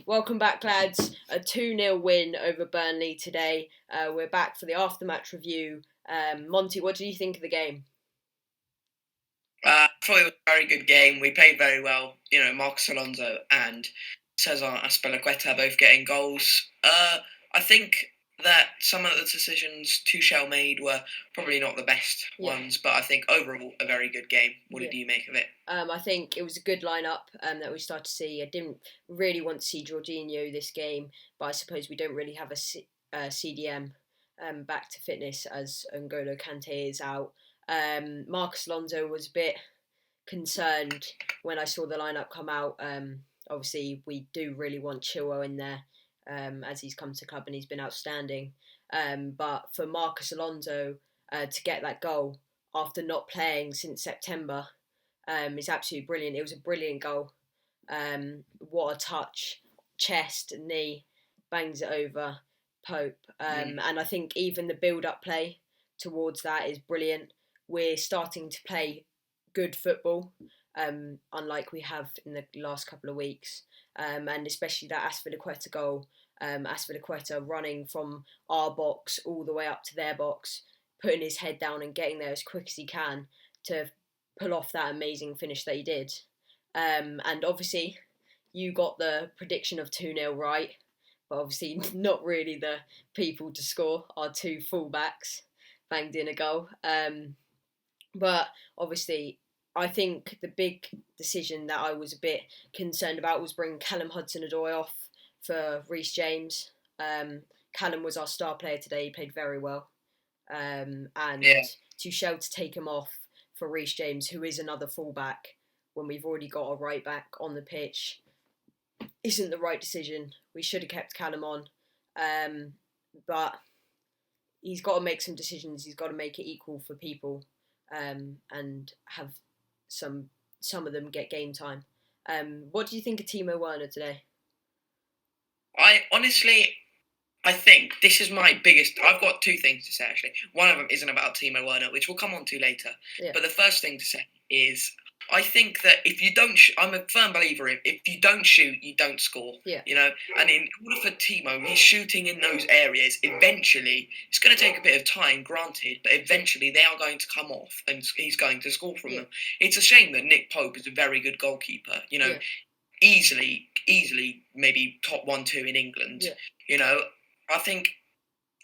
Welcome back, lads. A 2-0 win over Burnley today. We're back for the after-match review. Monty, what do you think of the game? I thought it was a very good game. We played very well. Marcus Alonso and Cesar Azpilicueta both getting goals. I think that some of the decisions Tuchel made were probably not the best ones, but I think overall a very good game. What did you make of it? I think it was a good lineup that we started to see. I didn't really want to see Jorginho this game, but I suppose we don't really have a CDM back to fitness as N'Golo Kante is out. Marcus Alonso was a bit concerned when I saw the lineup come out. Obviously, we do really want Chilwell in there as he's come to club and he's been outstanding. But for Marcus Alonso to get that goal after not playing since September is absolutely brilliant. It was a brilliant goal. What a touch. Chest, knee, bangs it over. Pope. And I think even the build-up play towards that is brilliant. We're starting to play good football, unlike we have in the last couple of weeks. And especially that Azpilicueta goal. Azpilicueta running from our box all the way up to their box, putting his head down and getting there as quick as he can to pull off that amazing finish that he did. And obviously, you got the prediction of 2-0 right, but obviously not really the people to score. Our two fullbacks banged in a goal. But obviously, I think the big decision that I was a bit concerned about was bringing Callum Hudson-Odoi off for Reece James. Callum was our star player today. He played very well. Tuchel to take him off for Reece James, who is another fullback, when we've already got a right back on the pitch, isn't the right decision. We should have kept Callum on. But he's got to make some decisions. He's got to make it equal for people and have some of them get game time. What do you think of Timo Werner today? I think this is my biggest... I've got two things to say, actually. One of them isn't about Timo Werner, which we'll come on to later. Yeah. But the first thing to say is, I think that if you don't... I'm a firm believer in, if you don't shoot, you don't score. Yeah. And in order for Timo, he's shooting in those areas. Eventually, it's going to take a bit of time, granted, but eventually they are going to come off and he's going to score from them. It's a shame that Nick Pope is a very good goalkeeper. Easily maybe top 1-2 in England. Yeah. I think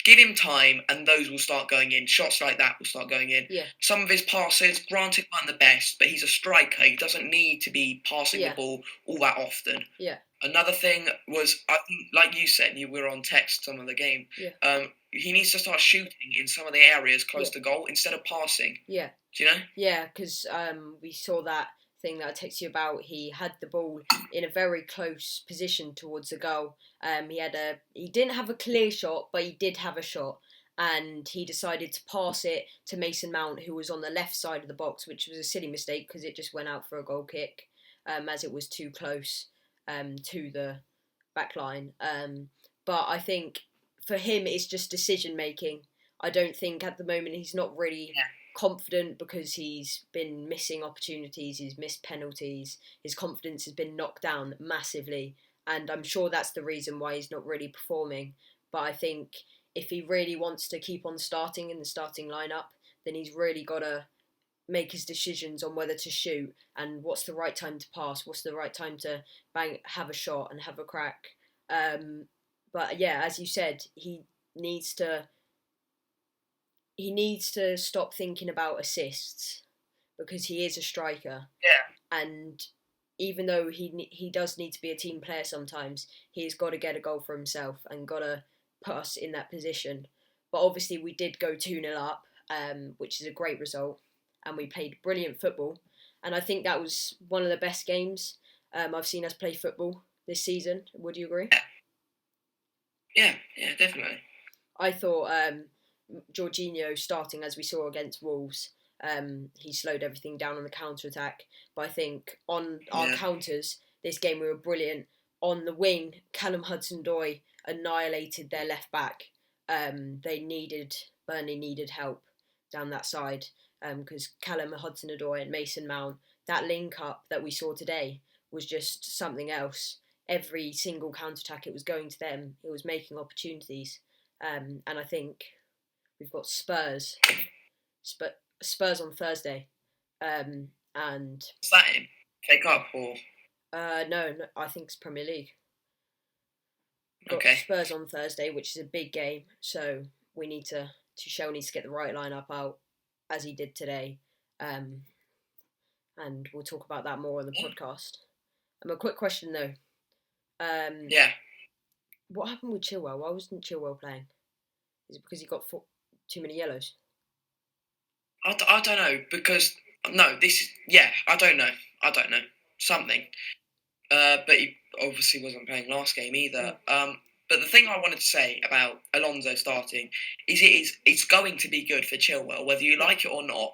give him time and those will start going in. Shots like that will start going in. Yeah. Some of his passes, granted, aren't the best, but he's a striker. He doesn't need to be passing the ball all that often. Yeah. Another thing was, I think, like you said, you were on text some of the game. Yeah. He needs to start shooting in some of the areas close to goal instead of passing. Yeah. Do you know? Yeah, because we saw that thing that I texted you about. He had the ball in a very close position towards the goal. He didn't have a clear shot, but he did have a shot, and he decided to pass it to Mason Mount, who was on the left side of the box, which was a silly mistake because it just went out for a goal kick, as it was too close to the back line. But I think for him it's just decision making. I don't think at the moment he's not really confident because he's been missing opportunities, he's missed penalties, his confidence has been knocked down massively, and I'm sure that's the reason why he's not really performing. But I think if he really wants to keep on starting in the starting lineup, then he's really got to make his decisions on whether to shoot and what's the right time to pass, what's the right time to have a shot and have a crack. But yeah, as you said, he needs to stop thinking about assists because he is a striker. Yeah. And even though he does need to be a team player sometimes, he's got to get a goal for himself and got to put us in that position. But obviously we did go 2-0 up, which is a great result, and we played brilliant football. And I think that was one of the best games I've seen us play football this season. Would you agree? Yeah, definitely. I thought Jorginho starting as we saw against Wolves, he slowed everything down on the counter-attack. But I think on our counters, this game we were brilliant. On the wing, Callum Hudson-Odoi annihilated their left-back. Burnley needed help down that side because Callum Hudson-Odoi and Mason Mount, that link-up that we saw today was just something else. every single counter-attack, it was going to them. It was making opportunities. And I think we've got Spurs on Thursday. And What's that in? Take up or no, I think it's Premier League. We've got okay? Spurs on Thursday, which is a big game. So we need Tuchel needs to get the right lineup out as he did today. And we'll talk about that more on the podcast. A quick question though. Yeah. What happened with Chilwell? Why wasn't Chilwell playing? Is it because he got too many yellows? I don't know because no, I don't know. Something. But he obviously wasn't playing last game either. But the thing I wanted to say about Alonso starting is it's going to be good for Chilwell, whether you like it or not.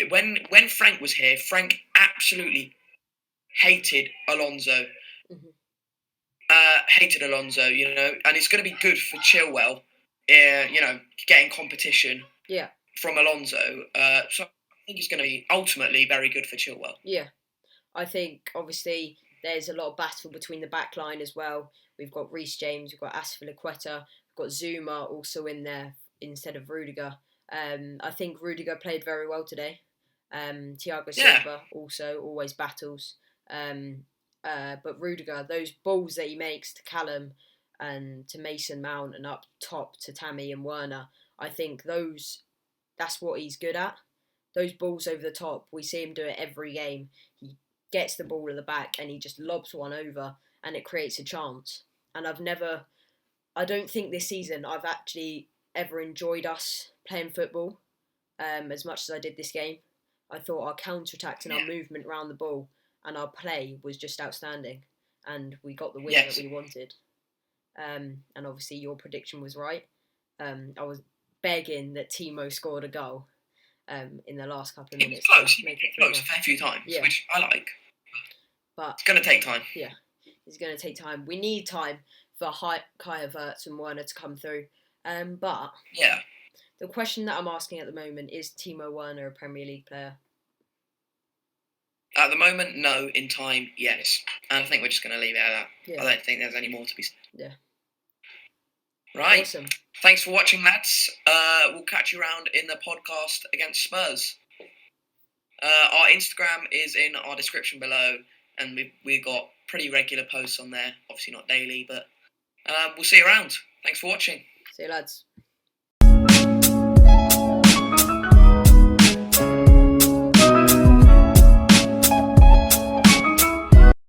When Frank was here, Frank absolutely hated Alonso. Hated Alonso, and it's going to be good for Chilwell, getting competition from Alonso. So I think it's going to be ultimately very good for Chilwell. Yeah, I think obviously there's a lot of battle between the back line as well. We've got Reece James, we've got Aspilicueta, we've got Zuma also in there instead of Rudiger. I think Rudiger played very well today. Thiago Silva also always battles. But Rudiger, those balls that he makes to Callum and to Mason Mount and up top to Tammy and Werner, I think that's what he's good at. Those balls over the top, we see him do it every game. He gets the ball at the back and he just lobs one over and it creates a chance. And I don't think this season I've actually ever enjoyed us playing football as much as I did this game. I thought our counter-attack and our movement around the ball and our play was just outstanding. And we got the win that we wanted. And obviously your prediction was right. I was begging that Timo scored a goal in the last couple of minutes. He was close a fair few times, which I like. But it's going to take time. Yeah, it's going to take time. We need time for Kai Havertz and Werner to come through. But the question that I'm asking at the moment is Timo Werner a Premier League player? At the moment, no. In time, yes. And I think we're just going to leave it at that. Yeah. I don't think there's any more to be said. Yeah. Right. Awesome. Thanks for watching, lads. We'll catch you around in the podcast against Spurs. Our Instagram is in our description below, and we've got pretty regular posts on there. Obviously not daily, but we'll see you around. Thanks for watching. See you, lads.